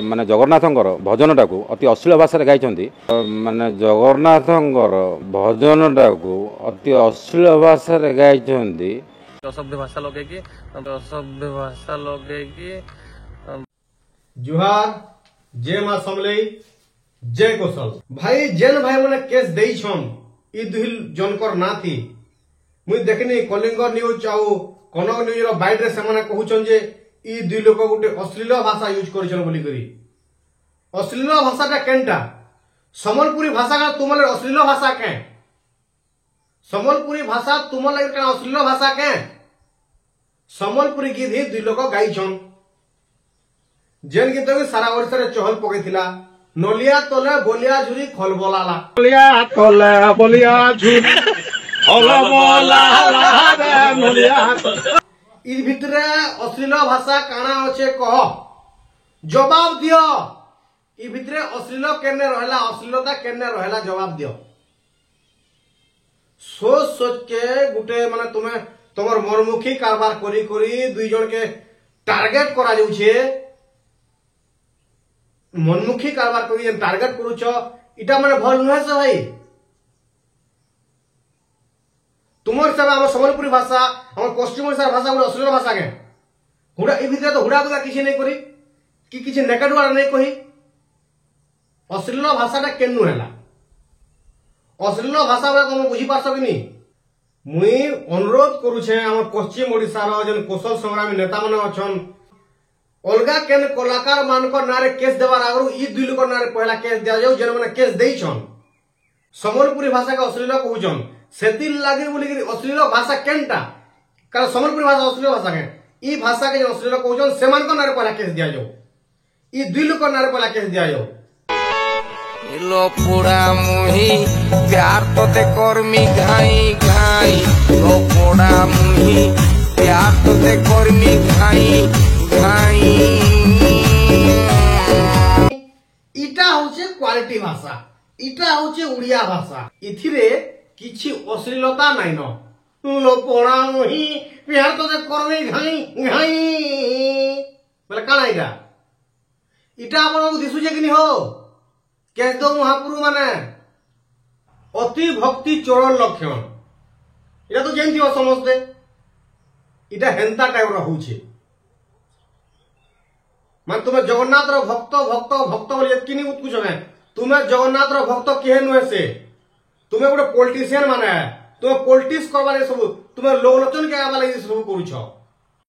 माने जगन्नाथंकर भजनटा को अति अश्लील भाषा गाई माने जगन्नाथंकर भजनटा को अति अश्लील भाषा गाई असभ्य भाषा लगे जुहार जय मां समलई जय कौशल भाई जेन भाई मैंने केस देइछन ई दुहिल जनकर ना थी मुई देखनी कलिंग न्यूज आउ कनक न्यूज रो बाइट रे सेमाने कहउछन जे ई दुई लोक गुटे अश्लील भाषा यूज करछन बोली करी अश्लील भाषाटा केनटा संबलपुरी भाषा का तुमले अश्लील भाषा के संबलपुरी भाषा तुमले के अश्लील भाषा के संबलपुरी गीत ही दुई लोक गाइछन जेन गीत भी सारा ओडिसा रे चहल पकेथिला नलिया तले बोलिया झुरी खलबलाला नलिया तले बोलिया झुरी खलबलाला रे नलिया इ भितरे अश्लील भाषा काना अछि कह जवाब दियो इ भितरे अश्लील केने रहला अश्लीलता केने रहला जवाब दियो सोच सोच के गुटे माने तुमे तमर मनमुखी कारबार करी करी दुई जन के टारगेट करा जाउ छे मनमुखी कारबार करी टारगेट करूछ इटा माने भल नुहे से भाई तुमर सब हम संबलपुरी भाषा हम पश्चिम ओडिसा भाषा गुड अश्लील भाषा के हुडा ए भितर तो हुडा दुगा किछि नै करी कि किछि नेकाडुआ नै कही अश्लील भाषाटा केनु हैला अश्लील भाषा बला तुम बुझी पारछ कि नी मुई अनुरोध करूछे हम पश्चिम ओडिसा रो जन कौशल संग्रामी नेता माने अछन अलगा केन कलाकार मानक नारे केस देवार आगु ई दुई लोक नारे पहला केस दिया जाऊ जन माने केस देइछन संबलपुरी भाषा के अश्लील कहउछन सेति लागे बोली कि अश्लील भाषा केनटा कारण संबलपुरी भाषा अश्लील भाषा के ई भाषा के अश्लील कहउछन सेमान को नारे पहला केस दिया जाऊ ई दुई लोक नारे पहला केस दिया जाऊ लो पोड़ा मुही प्यार तो ते कर्मी घाई घाई लो पोड़ा मुही प्यार तो ते कर्मी घाई घाई इटा होचे क्वालिटी भाषा इटा होचे उड़िया भाषा इथिरे किछि अश्लीलता नाइ न लो पोड़ा मुही प्यार तो ते कर्मी घाई घाई बोले काना इटा आपन दिसु जे कि हो केदो महापुरु माने अति भक्ति चरण लक्षण इटा तो जेंति हो समझते इटा हेंता टाइप रो होउछे मान तुमे जगन्नाथ रो भक्त भक्त भक्त बोली एतकिनी उत्कुच है तुमे जगन्नाथ रो भक्त केहे नुहे से तुमे गोटे पॉलिटिशियन माने तुमे पॉलिटिक्स करबा ले सब तुमे लोकलोचन के आबा लागि सब करूछ